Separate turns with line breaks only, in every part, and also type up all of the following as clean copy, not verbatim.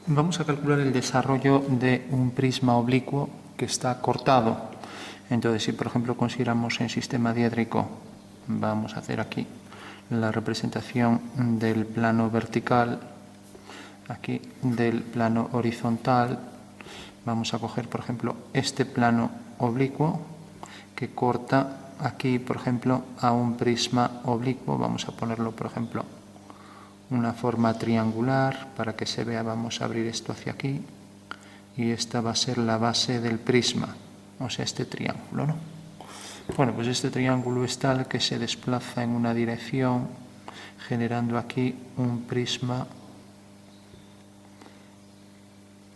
Vamos a calcular el desarrollo de un prisma oblicuo que está cortado. Entonces, si por ejemplo consideramos en sistema diédrico, vamos a hacer aquí la representación del plano vertical, aquí del plano horizontal. Vamos a coger, por ejemplo, este plano oblicuo que corta aquí, por ejemplo, a un prisma oblicuo. Vamos a ponerlo, por ejemplo, una forma triangular para que se vea. Vamos a abrir esto hacia aquí y esta va a ser la base del prisma, o sea, este triángulo, ¿no? Bueno, pues este triángulo es tal que se desplaza en una dirección generando aquí un prisma,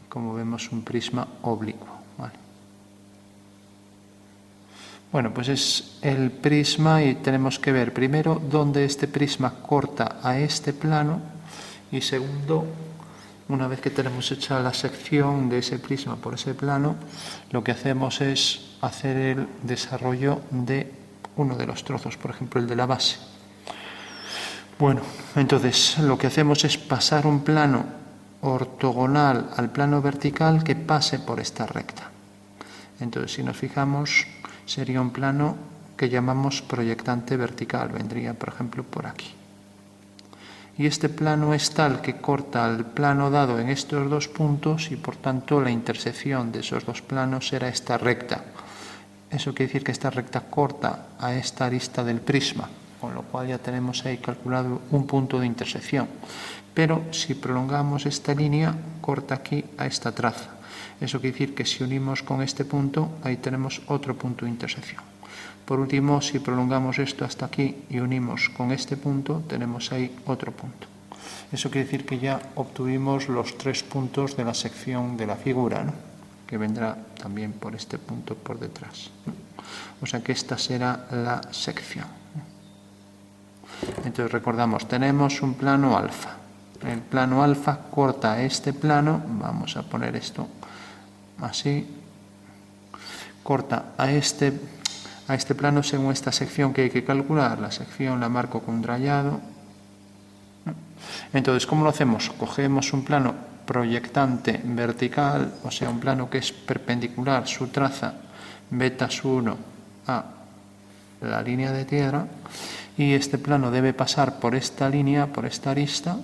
como vemos, un prisma oblicuo, ¿vale? Bueno, pues es el prisma y tenemos que ver primero dónde este prisma corta a este plano y segundo, una vez que tenemos hecha la sección de ese prisma por ese plano, lo que hacemos es hacer el desarrollo de uno de los trozos, por ejemplo el de la base. Bueno, entonces lo que hacemos es pasar un plano ortogonal al plano vertical que pase por esta recta. Entonces, si nos fijamos, sería un plano que llamamos proyectante vertical, vendría por ejemplo por aquí. Y este plano es tal que corta el plano dado en estos dos puntos y por tanto la intersección de esos dos planos será esta recta. Eso quiere decir que esta recta corta a esta arista del prisma, con lo cual ya tenemos ahí calculado un punto de intersección. Pero si prolongamos esta línea, corta aquí a esta traza. Eso quiere decir que si unimos con este punto, ahí tenemos otro punto de intersección. Por último, si prolongamos esto hasta aquí y unimos con este punto, tenemos ahí otro punto. Eso quiere decir que ya obtuvimos los 3 puntos de la sección de la figura, ¿no? Que vendrá también por este punto por detrás, ¿no? O sea que esta será la sección. Entonces recordamos, tenemos un plano alfa. El plano alfa corta este plano, vamos a poner esto así, corta a este plano según esta sección que hay que calcular. La sección la marco con un rayado. Entonces, ¿cómo lo hacemos? Cogemos un plano proyectante vertical, o sea, un plano que es perpendicular, su traza beta su 1 a la línea de tierra, y este plano debe pasar por esta línea, por esta arista,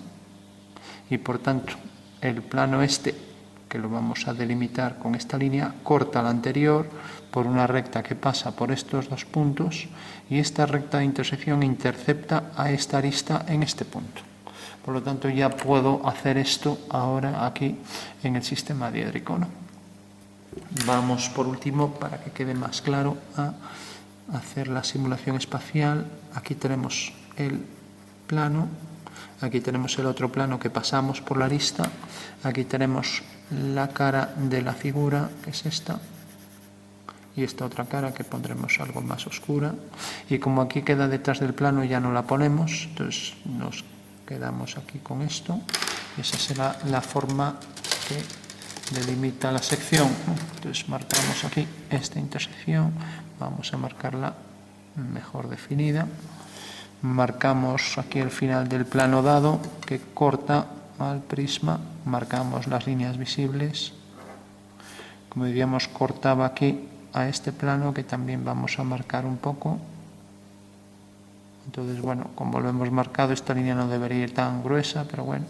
y por tanto el plano este, que lo vamos a delimitar con esta línea, corta la anterior por una recta que pasa por estos dos puntos y esta recta de intersección intercepta a esta arista en este punto. Por lo tanto, ya puedo hacer esto ahora aquí en el sistema diédrico, ¿no? Vamos, por último, para que quede más claro, a hacer la simulación espacial. Aquí tenemos el plano, aquí tenemos el otro plano que pasamos por la arista, aquí tenemos la cara de la figura, que es esta, y esta otra cara que pondremos algo más oscura, y como aquí queda detrás del plano ya no la ponemos, entonces nos quedamos aquí con esto, y esa será la forma que delimita la sección. Entonces marcamos aquí esta intersección, vamos a marcarla mejor definida, marcamos aquí el final del plano dado que corta al prisma, marcamos las líneas visibles, como diríamos cortaba aquí a este plano que también vamos a marcar un poco. Entonces, bueno, como lo hemos marcado, esta línea no debería ir tan gruesa, pero bueno.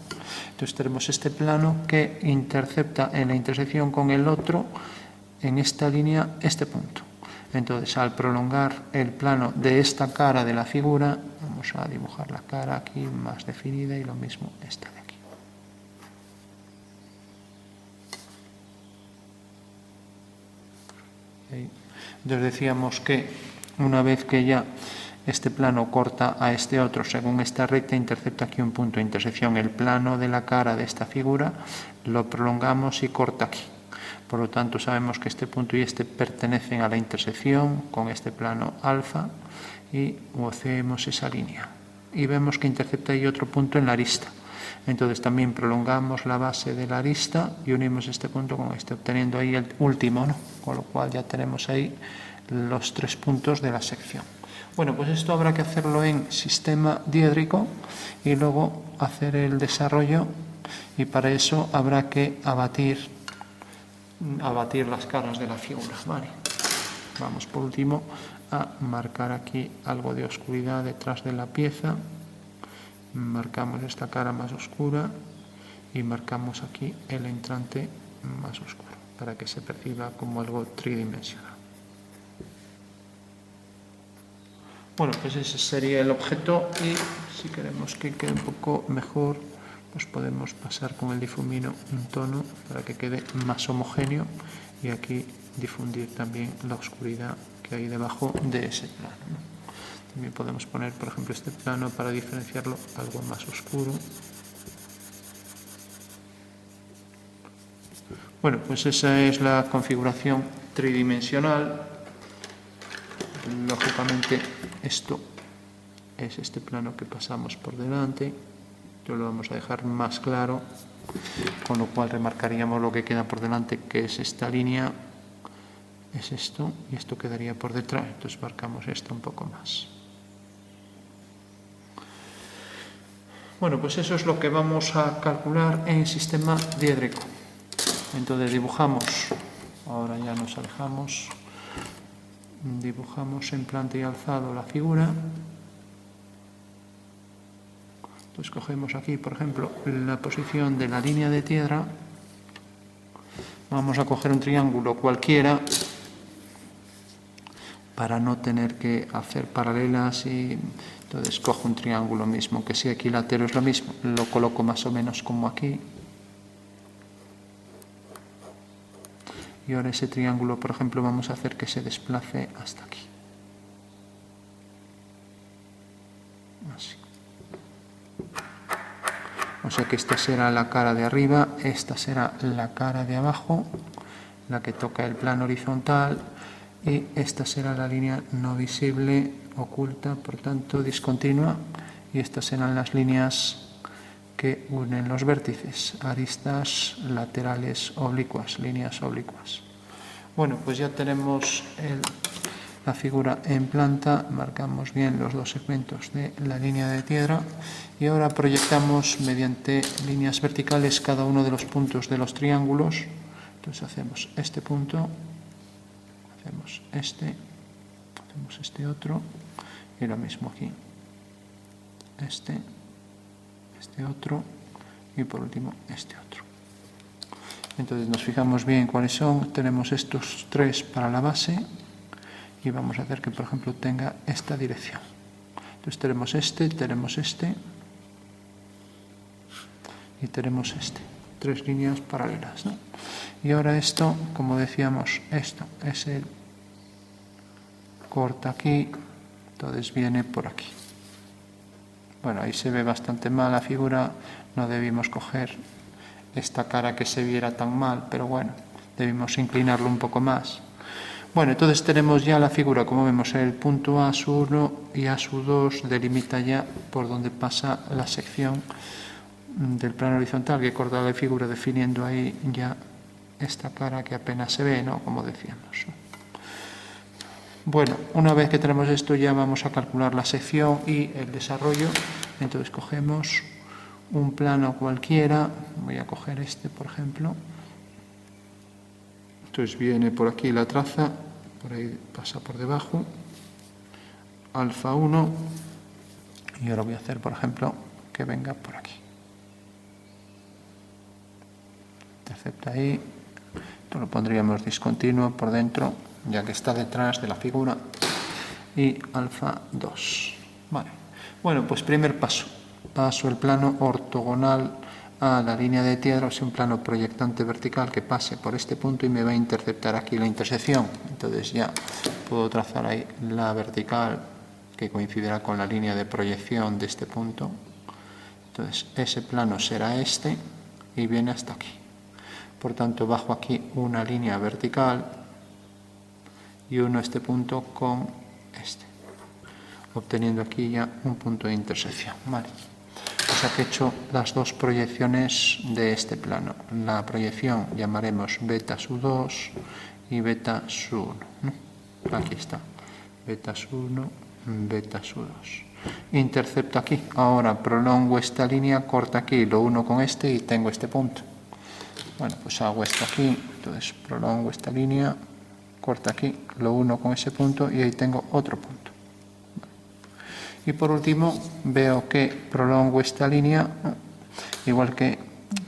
Entonces tenemos este plano que intercepta en la intersección con el otro, en esta línea, este punto. Entonces, al prolongar el plano de esta cara de la figura, vamos a dibujar la cara aquí más definida y lo mismo esta de aquí. Entonces decíamos que una vez que ya este plano corta a este otro según esta recta, intercepta aquí un punto de intersección. El plano de la cara de esta figura lo prolongamos y corta aquí. Por lo tanto, sabemos que este punto y este pertenecen a la intersección con este plano alfa y hacemos esa línea. Y vemos que intercepta ahí otro punto en la arista. Entonces también prolongamos la base de la arista y unimos este punto con este, obteniendo ahí el último, ¿no? Con lo cual ya tenemos ahí los 3 puntos de la sección. Bueno, pues esto habrá que hacerlo en sistema diédrico y luego hacer el desarrollo Y para eso habrá que abatir las caras de la figura, ¿vale? Vamos por último a marcar aquí algo de oscuridad detrás de la pieza. Marcamos esta cara más oscura y marcamos aquí el entrante más oscuro para que se perciba como algo tridimensional. Bueno, pues ese sería el objeto, y si queremos que quede un poco mejor, pues podemos pasar con el difumino un tono para que quede más homogéneo y aquí difundir también la oscuridad que hay debajo de ese plano, ¿no? También podemos poner, por ejemplo, este plano para diferenciarlo algo más oscuro. Bueno, pues esa es la configuración tridimensional. Lógicamente esto es este plano que pasamos por delante. Esto lo vamos a dejar más claro, con lo cual remarcaríamos lo que queda por delante, que es esta línea, es esto, y esto quedaría por detrás. Entonces marcamos esto un poco más. Bueno, pues eso es lo que vamos a calcular en sistema diédrico. Entonces dibujamos, ahora ya nos alejamos, dibujamos en planta y alzado la figura. Entonces cogemos aquí, por ejemplo, la posición de la línea de tierra. Vamos a coger un triángulo cualquiera para no tener que hacer paralelas, y entonces cojo un triángulo mismo, que si equilátero es lo mismo, lo coloco más o menos como aquí. Y ahora ese triángulo, por ejemplo, vamos a hacer que se desplace hasta aquí. Así. O sea que esta será la cara de arriba, esta será la cara de abajo, la que toca el plano horizontal, y esta será la línea no visible, oculta, por tanto discontinua, y estas serán las líneas que unen los vértices, aristas laterales oblicuas, líneas oblicuas. Bueno, pues ya tenemos la figura en planta, marcamos bien los dos segmentos de la línea de tierra y ahora proyectamos mediante líneas verticales cada uno de los puntos de los triángulos. Entonces hacemos este punto, hacemos este otro, y lo mismo aquí, este otro, y por último este otro. Entonces nos fijamos bien cuáles son. Tenemos estos tres para la base y vamos a hacer que, por ejemplo, tenga esta dirección. Entonces tenemos este y tenemos este, tres líneas paralelas, ¿no? Y ahora esto, como decíamos, esto es el corta aquí, entonces viene por aquí. Bueno, ahí se ve bastante mal la figura, no debimos coger esta cara que se viera tan mal, pero bueno, debimos inclinarlo un poco más. Bueno, entonces tenemos ya la figura, como vemos, el punto A sub 1 y A sub 2 delimita ya por donde pasa la sección del plano horizontal que corta la figura, definiendo ahí ya esta cara que apenas se ve, ¿no? Como decíamos. Bueno, una vez que tenemos esto ya vamos a calcular la sección y el desarrollo. Entonces cogemos un plano cualquiera, voy a coger este por ejemplo. Entonces viene por aquí la traza, por ahí pasa por debajo, alfa 1, y ahora voy a hacer por ejemplo que venga por aquí. Intercepta ahí, esto lo pondríamos discontinuo por dentro, ya que está detrás de la figura, y alfa 2. Vale. Bueno, pues primer paso, paso el plano ortogonal a la línea de tierra, o sea, un plano proyectante vertical que pase por este punto y me va a interceptar aquí la intersección. Entonces ya puedo trazar ahí la vertical que coincidirá con la línea de proyección de este punto. Entonces ese plano será este y viene hasta aquí. Por tanto, bajo aquí una línea vertical y uno este punto con este, obteniendo aquí ya un punto de intersección. Vale. O sea que he hecho las dos proyecciones de este plano. La proyección llamaremos beta sub 2 y beta sub 1, ¿no? Aquí está, beta sub 1, beta sub 2. intercepto aquí. Ahora prolongo esta línea, corto aquí, lo uno con este y tengo este punto. Bueno, pues hago esto aquí, entonces prolongo esta línea, corto aquí, lo uno con ese punto y ahí tengo otro punto. Y por último veo que prolongo esta línea, igual que,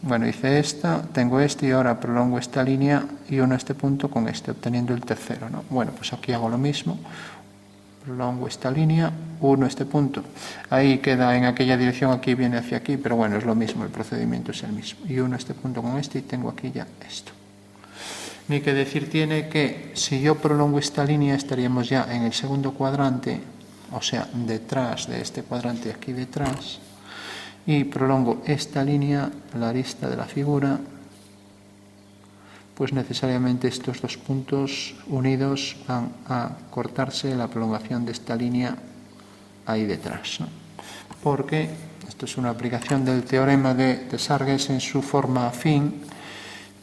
bueno, hice esta, tengo este y ahora prolongo esta línea y uno este punto con este, obteniendo el tercero, ¿no? Bueno, pues aquí hago lo mismo, prolongo esta línea, uno este punto, ahí queda en aquella dirección, aquí viene hacia aquí, pero bueno, es lo mismo, el procedimiento es el mismo. Y uno este punto con este y tengo aquí ya esto. Ni que decir tiene que si yo prolongo esta línea estaríamos ya en el segundo cuadrante, o sea, detrás de este cuadrante aquí detrás, y prolongo esta línea, la arista de la figura, pues necesariamente estos dos puntos unidos van a cortarse la prolongación de esta línea ahí detrás, ¿no? Porque esto es una aplicación del teorema de Sargues en su forma afín,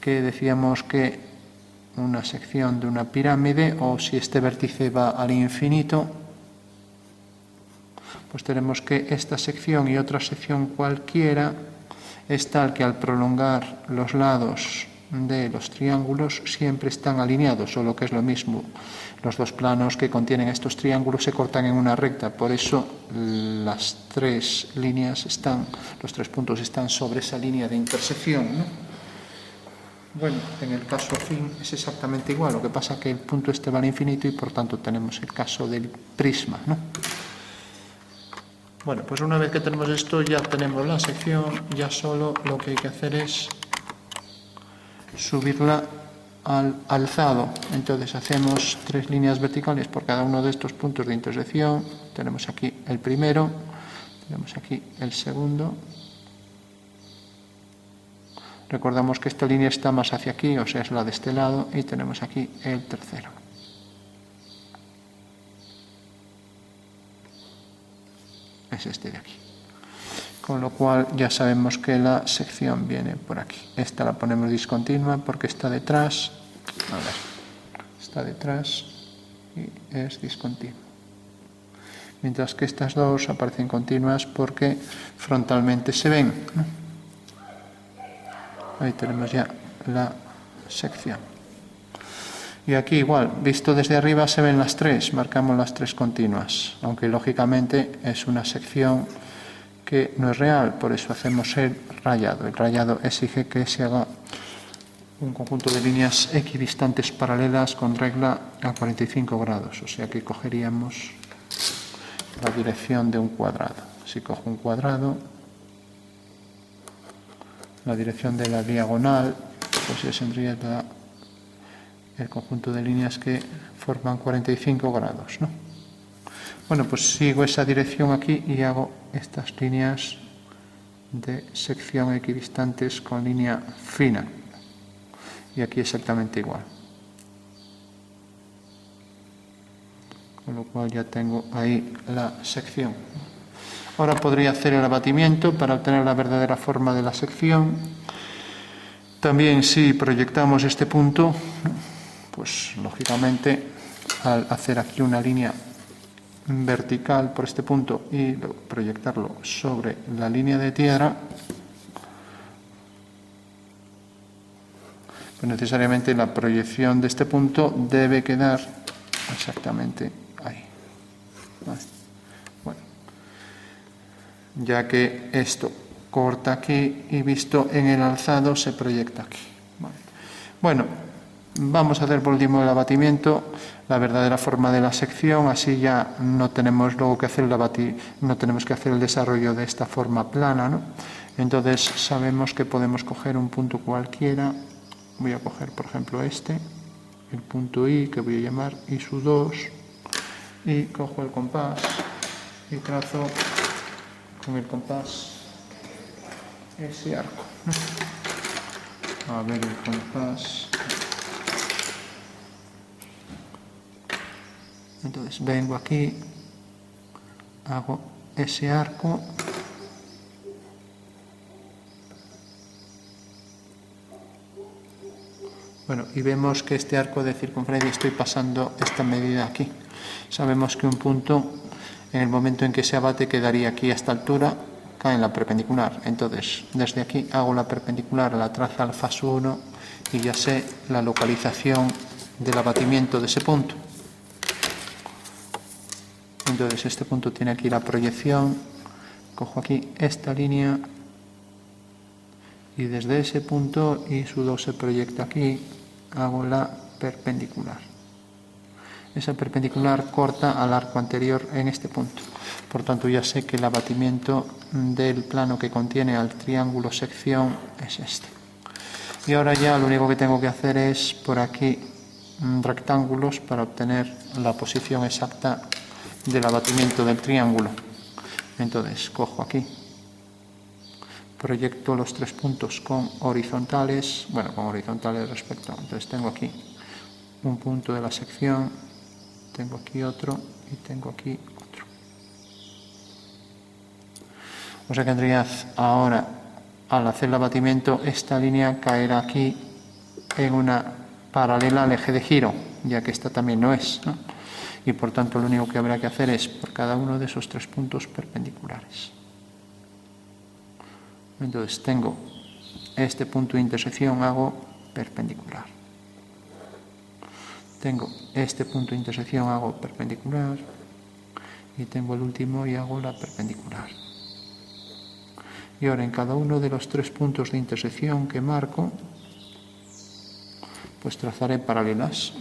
que decíamos que una sección de una pirámide, o si este vértice va al infinito, pues tenemos que esta sección y otra sección cualquiera es tal que al prolongar los lados de los triángulos siempre están alineados, o lo que es lo mismo, los dos planos que contienen estos triángulos se cortan en una recta, por eso las tres líneas están, los tres puntos están sobre esa línea de intersección, ¿no? Bueno, en el caso afín es exactamente igual, lo que pasa es que el punto este va al infinito y por tanto tenemos el caso del prisma, ¿no? Bueno, pues una vez que tenemos esto ya tenemos la sección, ya solo lo que hay que hacer es subirla al alzado. Entonces hacemos tres líneas verticales por cada uno de estos puntos de intersección. Tenemos aquí el primero, tenemos aquí el segundo. Recordamos que esta línea está más hacia aquí, o sea, es la de este lado, y tenemos aquí el tercero. Es este de aquí. Con lo cual ya sabemos que la sección viene por aquí. Esta la ponemos discontinua porque está detrás. A ver, está detrás y es discontinua. Mientras que estas dos aparecen continuas porque frontalmente se ven, ¿no? Ahí tenemos ya la sección. Y aquí igual, visto desde arriba se ven las tres, marcamos las tres continuas, aunque lógicamente es una sección que no es real, por eso hacemos el rayado. El rayado exige que se haga un conjunto de líneas equidistantes paralelas con regla a 45 grados, o sea que cogeríamos la dirección de un cuadrado. Si cojo un cuadrado, la dirección de la diagonal, pues ya tendría el conjunto de líneas que forman 45 grados, ¿no? Bueno, pues sigo esa dirección aquí y hago estas líneas de sección equidistantes con línea fina. Y aquí exactamente igual. Con lo cual ya tengo ahí la sección. Ahora podría hacer el abatimiento para obtener la verdadera forma de la sección. También si proyectamos este punto, pues lógicamente al hacer aquí una línea vertical por este punto y proyectarlo sobre la línea de tierra, pues necesariamente la proyección de este punto debe quedar exactamente ahí. Bueno, ya que esto corta aquí y visto en el alzado se proyecta aquí. Bueno, vamos a hacer por último el abatimiento, la verdadera forma de la sección, así ya no tenemos luego que hacer no tenemos que hacer el desarrollo de esta forma plana, ¿no? Entonces sabemos que podemos coger un punto cualquiera. Voy a coger por ejemplo este, el punto I, que voy a llamar I2, y cojo el compás y trazo con el compás ese arco, ¿no? A ver el compás. Entonces vengo aquí, hago ese arco, bueno, y vemos que este arco de circunferencia estoy pasando esta medida aquí. Sabemos que un punto En el momento en que se abate quedaría aquí a esta altura, cae en la perpendicular. Entonces, desde aquí hago la perpendicular a la traza alfa sub 1 y ya sé la localización del abatimiento de ese punto. Entonces este punto tiene aquí la proyección, cojo aquí esta línea y desde ese punto y su 2 se proyecta aquí, hago la perpendicular. Esa perpendicular corta al arco anterior en este punto. Por tanto ya sé que el abatimiento del plano que contiene al triángulo sección es este. Y ahora ya lo único que tengo que hacer es por aquí rectángulos para obtener la posición exacta del abatimiento del triángulo. Entonces cojo aquí, proyecto los 3 puntos con horizontales, con horizontales respecto. Entonces tengo aquí un punto de la sección, tengo aquí otro y tengo aquí otro. O sea que en realidad ahora, al hacer el abatimiento, esta línea caerá aquí en una paralela al eje de giro, ya que esta también no es, ¿no? Y por tanto lo único que habrá que hacer es por cada uno de esos 3 puntos perpendiculares. Entonces tengo este punto de intersección, hago perpendicular. Tengo este punto de intersección, hago perpendicular. Y tengo el último y hago la perpendicular. Y ahora en cada uno de los 3 puntos de intersección que marco, pues trazaré paralelas.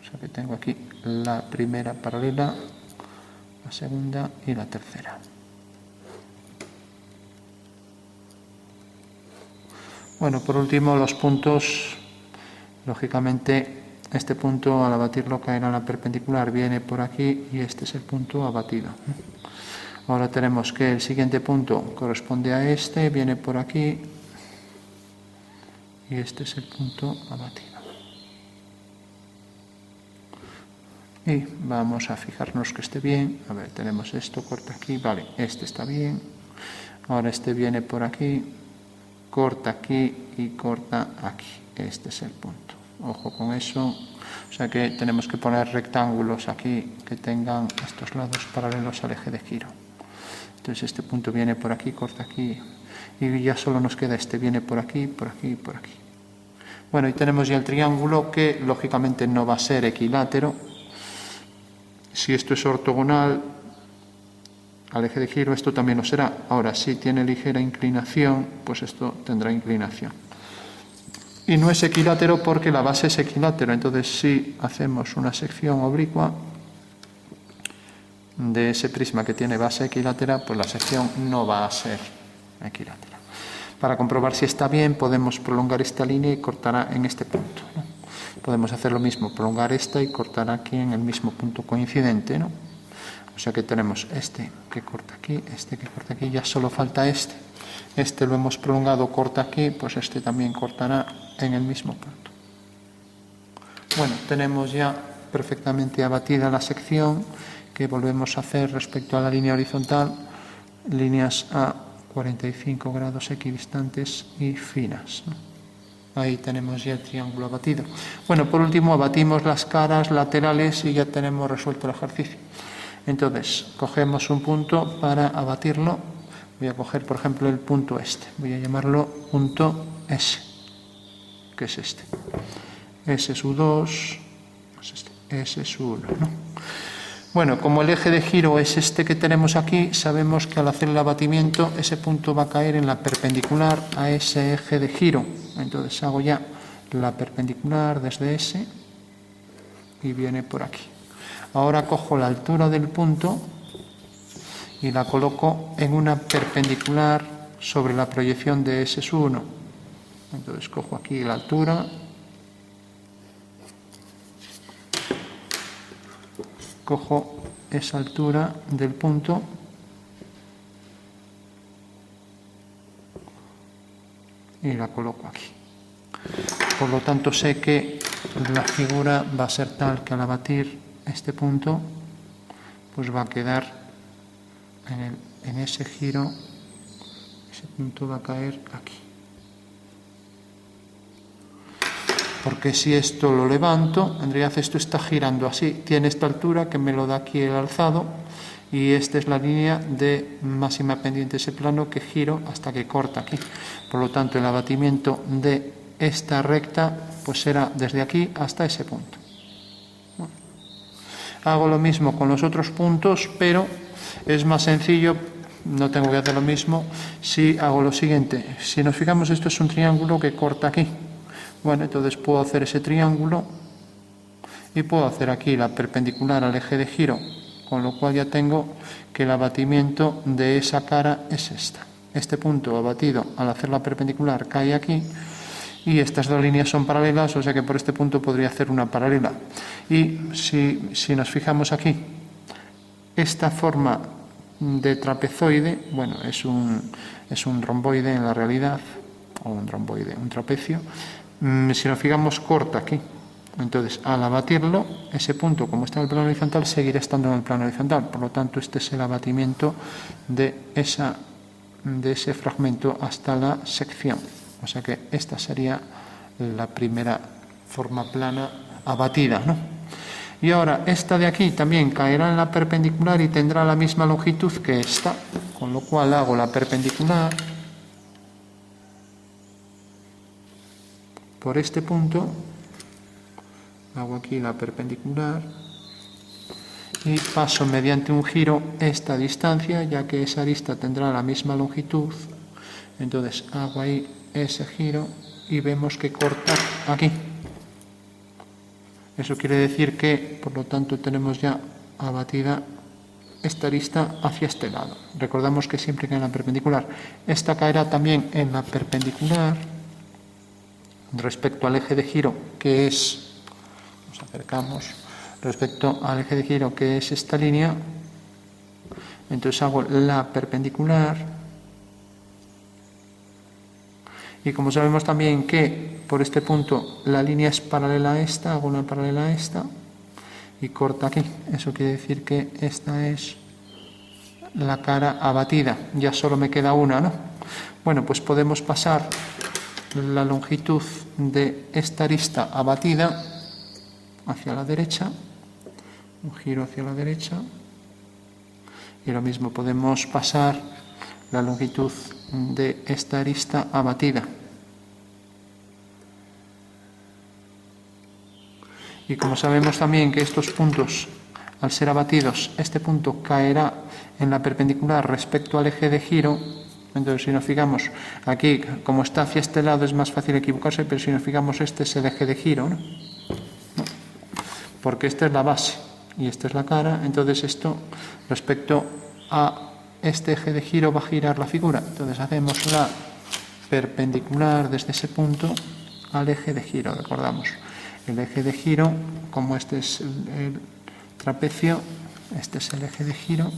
O sea que tengo aquí la primera paralela, la segunda y la tercera. Bueno, por último los puntos, lógicamente este punto al abatirlo caerá en la perpendicular, viene por aquí y este es el punto abatido. Ahora tenemos que el siguiente punto corresponde a este, viene por aquí y este es el punto abatido. Y vamos a fijarnos que esté bien. A ver, tenemos esto, corta aquí, vale, este está bien. Ahora este viene por aquí, corta aquí y corta aquí. Este es el punto. Ojo con eso. O sea que tenemos que poner rectángulos aquí que tengan estos lados paralelos al eje de giro. Entonces este punto viene por aquí, corta aquí. Y ya solo nos queda este, viene por aquí, por aquí y por aquí. Bueno, y tenemos ya el triángulo que lógicamente no va a ser equilátero. Si esto es ortogonal al eje de giro, esto también lo será. Ahora, si tiene ligera inclinación, pues esto tendrá inclinación. Y no es equilátero porque la base es equilátero. Entonces, si hacemos una sección oblicua de ese prisma que tiene base equilátera, pues la sección no va a ser equilátera. Para comprobar si está bien, podemos prolongar esta línea y cortará en este punto, ¿no? Podemos hacer lo mismo, prolongar esta y cortar aquí en el mismo punto coincidente, ¿no? O sea que tenemos este que corta aquí, este que corta aquí, ya solo falta este. Este lo hemos prolongado, corta aquí, pues este también cortará en el mismo punto. Bueno, tenemos ya perfectamente abatida la sección que volvemos a hacer respecto a la línea horizontal, líneas a 45 grados equidistantes y finas, ¿no? Ahí tenemos ya el triángulo abatido. Bueno, por último abatimos las caras laterales y ya tenemos resuelto el ejercicio. Entonces, cogemos un punto para abatirlo. Voy a coger, por ejemplo, el punto este. Voy a llamarlo punto S, que es este. S es U2, S es U1, ¿no? Bueno, como el eje de giro es este que tenemos aquí, sabemos que al hacer el abatimiento ese punto va a caer en la perpendicular a ese eje de giro. Entonces hago ya la perpendicular desde ese y viene por aquí. Ahora cojo la altura del punto y la coloco en una perpendicular sobre la proyección de S sub 1. Entonces cojo aquí la altura, cojo esa altura del punto y la coloco aquí. Por lo tanto sé que la figura va a ser tal que al abatir este punto pues va a quedar en ese giro, ese punto va a caer aquí. porque si esto lo levanto, en realidad esto está girando así, tiene esta altura que me lo da aquí el alzado, y esta es la línea de máxima pendiente de ese plano que giro hasta que corta aquí. Por lo tanto, el abatimiento de esta recta pues será desde aquí hasta ese punto. Bueno, hago lo mismo con los otros puntos, pero es más sencillo, no tengo que hacer lo mismo si hago lo siguiente. Si nos fijamos, esto es un triángulo que corta aquí. Bueno, entonces puedo hacer ese triángulo y puedo hacer aquí la perpendicular al eje de giro, con lo cual ya tengo que el abatimiento de esa cara es esta. Este punto abatido al hacer la perpendicular cae aquí, y estas dos líneas son paralelas, o sea que por este punto podría hacer una paralela. Y si nos fijamos aquí, esta forma de trapezoide, bueno, es un romboide en la realidad, o un romboide, un trapecio. Si nos fijamos, corta aquí. Entonces, al abatirlo, ese punto, como está en el plano horizontal, seguirá estando en el plano horizontal. Por lo tanto, este es el abatimiento de ese fragmento hasta la sección. O sea que esta sería la primera forma plana abatida, ¿no? Y ahora, esta de aquí también caerá en la perpendicular y tendrá la misma longitud que esta, con lo cual hago la perpendicular por este punto, hago aquí la perpendicular y paso mediante un giro esta distancia, ya que esa arista tendrá la misma longitud. Entonces hago ahí ese giro y vemos que corta aquí. Eso quiere decir que, por lo tanto, tenemos ya abatida esta arista hacia este lado. Recordamos que siempre cae en la perpendicular. Esta caerá también en la perpendicular respecto al eje de giro, que es, nos acercamos, respecto al eje de giro, que es esta línea. Entonces hago la perpendicular. Y como sabemos también que por este punto la línea es paralela a esta, hago una paralela a esta y corta aquí. Eso quiere decir que esta es la cara abatida. Ya solo me queda una, ¿no? Bueno, pues podemos pasar la longitud de esta arista abatida hacia la derecha, un giro hacia la derecha, y lo mismo podemos pasar la longitud de esta arista abatida. Y como sabemos también que estos puntos, al ser abatidos, este punto caerá en la perpendicular respecto al eje de giro. Entonces, si nos fijamos aquí, como está hacia este lado, es más fácil equivocarse, pero si nos fijamos, este es el eje de giro, ¿no? Porque esta es la base y esta es la cara. Entonces, esto respecto a este eje de giro va a girar la figura. Entonces, hacemos la perpendicular desde ese punto al eje de giro. Recordamos, el eje de giro, como este es el trapecio, este es el eje de giro.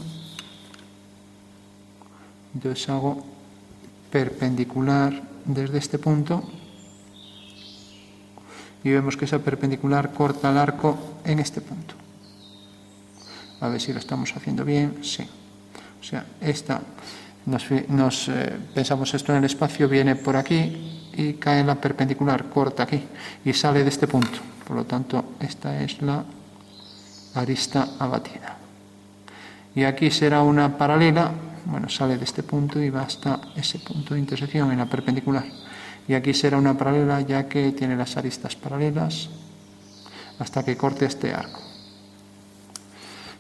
Entonces hago perpendicular desde este punto y vemos que esa perpendicular corta el arco en este punto. A ver si lo estamos haciendo bien. Sí. O sea, pensamos esto en el espacio, viene por aquí y cae en la perpendicular, corta aquí y sale de este punto. Por lo tanto, esta es la arista abatida. Y aquí será una paralela. Bueno, sale de este punto y va hasta ese punto de intersección en la perpendicular. Y aquí será una paralela, ya que tiene las aristas paralelas hasta que corte este arco.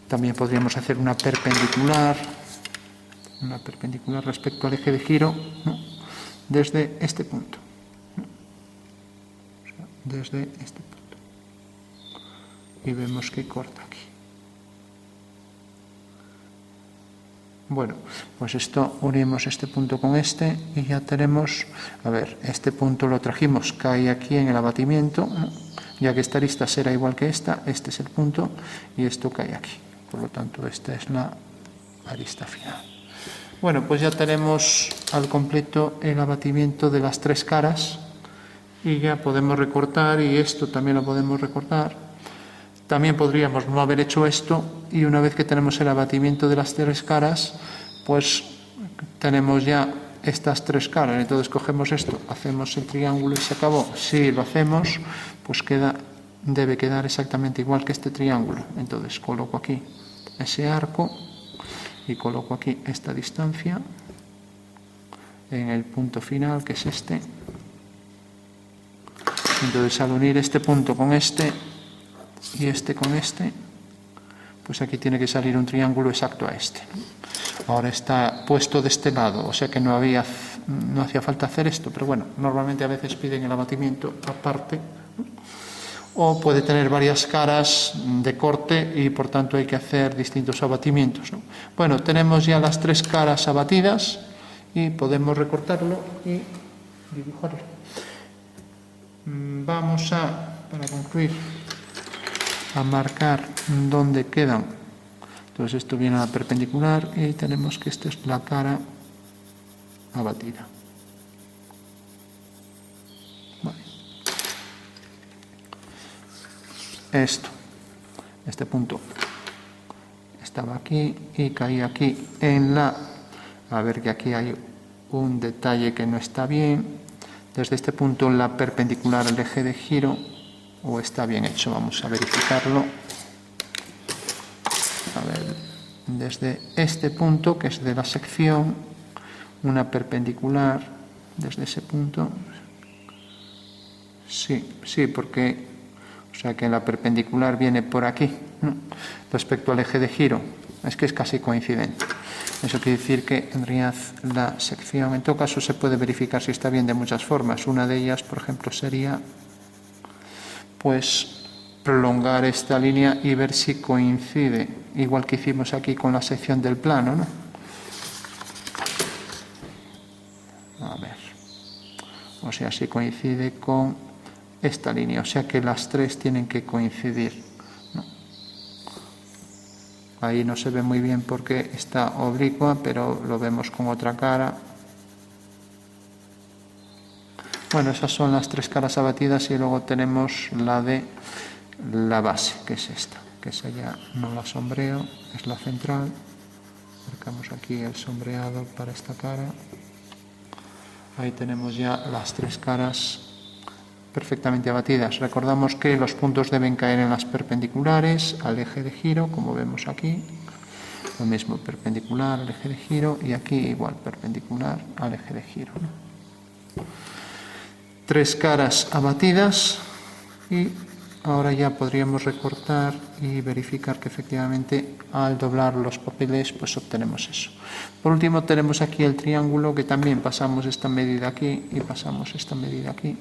También podríamos hacer una perpendicular respecto al eje de giro, ¿no? Desde este punto. ¿no? O sea, desde este punto. Y vemos que corta aquí. Bueno, pues esto unimos este punto con este y ya tenemos, a ver, este punto lo trajimos, cae aquí en el abatimiento, ¿no? Ya que esta arista será igual que esta, este es el punto y esto cae aquí. Por lo tanto, esta es la arista final. Bueno, pues ya tenemos al completo el abatimiento de las tres caras y ya podemos recortar, y esto también lo podemos recortar. También podríamos no haber hecho esto, y una vez que tenemos el abatimiento de las tres caras, pues tenemos ya estas tres caras, entonces cogemos esto, hacemos el triángulo y se acabó. Si lo hacemos, pues debe quedar exactamente igual que este triángulo. Entonces coloco aquí ese arco y coloco aquí esta distancia en el punto final, que es este. Entonces al unir este punto con este y este con este, pues aquí tiene que salir un triángulo exacto a este. Ahora está puesto de este lado, o sea que no hacía falta hacer esto, pero bueno, normalmente a veces piden el abatimiento aparte, o puede tener varias caras de corte y por tanto hay que hacer distintos abatimientos, ¿no? Bueno, tenemos ya las tres caras abatidas y podemos recortarlo y dibujarlo. Vamos para concluir, a marcar dónde quedan. Entonces esto viene a la perpendicular y tenemos que esta es la cara abatida. Vale. Este punto estaba aquí y caía aquí a ver que aquí hay un detalle que no está bien. Desde este punto la perpendicular al eje de giro, o está bien hecho, vamos a verificarlo. A ver, desde este punto, que es de la sección, una perpendicular desde ese punto. Sí, porque, o sea que la perpendicular viene por aquí, ¿no? Respecto al eje de giro, es que es casi coincidente. Eso quiere decir que en realidad la sección, en todo caso se puede verificar si está bien de muchas formas. Una de ellas, por ejemplo, sería pues prolongar esta línea y ver si coincide, igual que hicimos aquí con la sección del plano, ¿no? A ver, o sea, si coincide con esta línea, o sea que las tres tienen que coincidir, ¿no? Ahí no se ve muy bien porque está oblicua, pero lo vemos con otra cara. Bueno, esas son las tres caras abatidas y luego tenemos la de la base, que es esta, que esa ya no la sombreo, es la central. Marcamos aquí el sombreado para esta cara. Ahí tenemos ya las tres caras perfectamente abatidas. Recordamos que los puntos deben caer en las perpendiculares al eje de giro, como vemos aquí. Lo mismo, perpendicular al eje de giro, y aquí igual, perpendicular al eje de giro, ¿no? Tres caras abatidas y ahora ya podríamos recortar y verificar que efectivamente al doblar los papeles pues obtenemos eso. Por último tenemos aquí el triángulo, que también pasamos esta medida aquí y pasamos esta medida aquí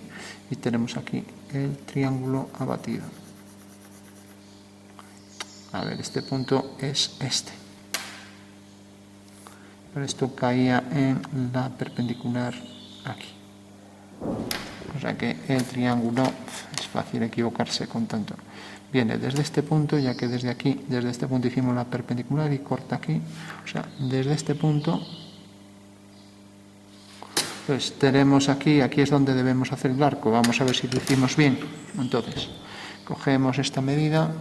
y tenemos aquí el triángulo abatido. A ver, este punto es este. Pero esto caía en la perpendicular aquí. O sea que el triángulo, es fácil equivocarse con tanto. Viene desde este punto, ya que desde aquí, desde este punto hicimos la perpendicular y corta aquí. O sea, desde este punto, pues tenemos aquí es donde debemos hacer el arco. Vamos a ver si lo hicimos bien. Entonces, cogemos esta medida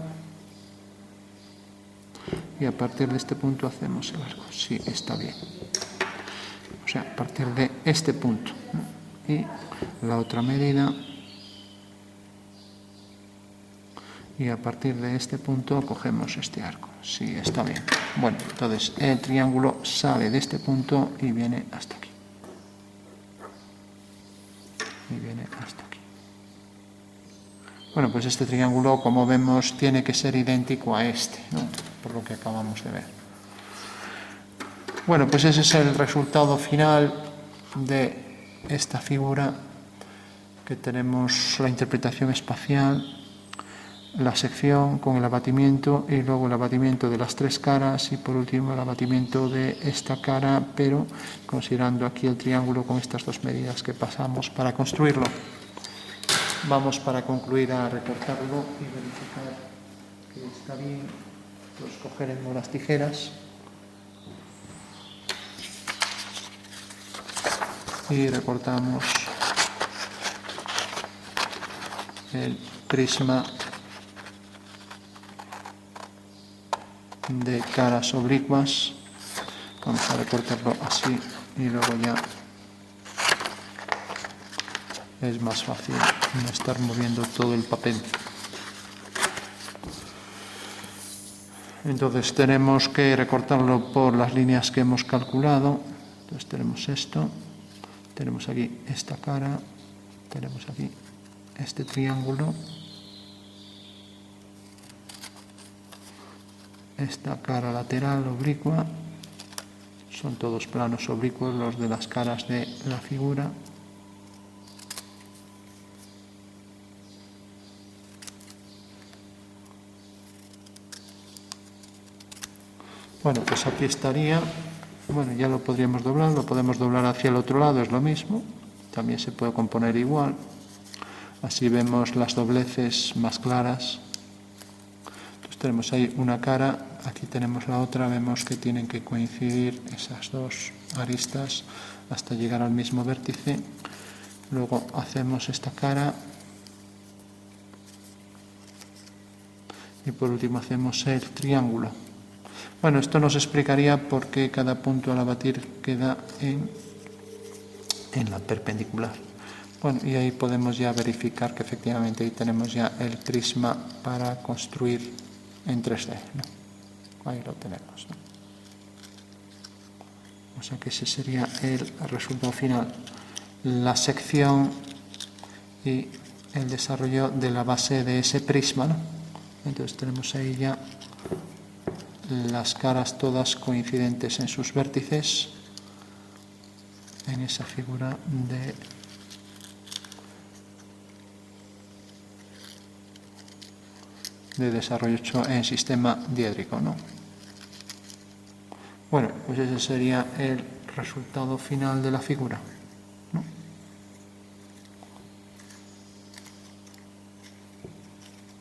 y a partir de este punto hacemos el arco. Sí, está bien. O sea, a partir de este punto, ¿no? Y la otra medida, y a partir de este punto cogemos este arco. Sí, está bien. Bueno, entonces el triángulo sale de este punto y viene hasta aquí. Y viene hasta aquí. Bueno, pues este triángulo, como vemos, tiene que ser idéntico a este, ¿no? Por lo que acabamos de ver. Bueno, pues ese es el resultado final de esta figura, que tenemos la interpretación espacial, la sección con el abatimiento y luego el abatimiento de las tres caras y por último el abatimiento de esta cara, pero considerando aquí el triángulo con estas dos medidas que pasamos para construirlo. Vamos para concluir a recortarlo y verificar que está bien. Pues cogeremos las tijeras y recortamos el prisma de caras oblicuas. Vamos a recortarlo así y luego ya es más fácil no estar moviendo todo el papel. Entonces tenemos que recortarlo por las líneas que hemos calculado. Entonces tenemos esto, tenemos aquí esta cara, tenemos aquí este triángulo, esta cara lateral oblicua, son todos planos oblicuos los de las caras de la figura. Bueno, pues aquí estaría. Bueno, ya lo podríamos doblar, lo podemos doblar hacia el otro lado, es lo mismo. También se puede componer igual. Así vemos las dobleces más claras. Entonces tenemos ahí una cara, aquí tenemos la otra, vemos que tienen que coincidir esas dos aristas hasta llegar al mismo vértice. Luego hacemos esta cara. Y por último hacemos el triángulo. Bueno, esto nos explicaría por qué cada punto al abatir queda en la perpendicular. Bueno, y ahí podemos ya verificar que efectivamente ahí tenemos ya el prisma para construir en 3D, ¿no? Ahí lo tenemos, ¿no? O sea que ese sería el resultado final. La sección y el desarrollo de la base de ese prisma, ¿no? Entonces tenemos ahí ya las caras todas coincidentes en sus vértices en esa figura de desarrollo hecho en sistema diédrico, ¿no? Bueno, pues ese sería el resultado final de la figura, ¿no?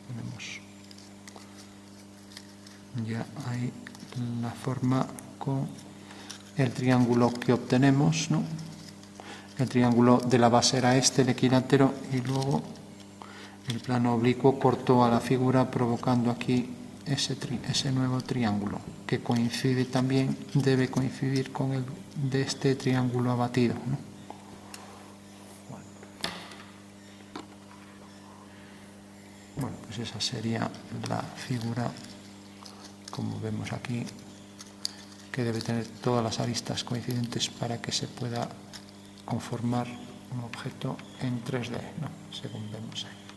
Tenemos ya ahí la forma con el triángulo que obtenemos, ¿no? El triángulo de la base era este, el equilátero, y luego el plano oblicuo cortó a la figura provocando aquí ese nuevo triángulo, que coincide también, debe coincidir con el de este triángulo abatido, ¿no? Bueno, pues esa sería la figura, como vemos aquí, que debe tener todas las aristas coincidentes para que se pueda conformar un objeto en 3D, ¿no? Según vemos ahí.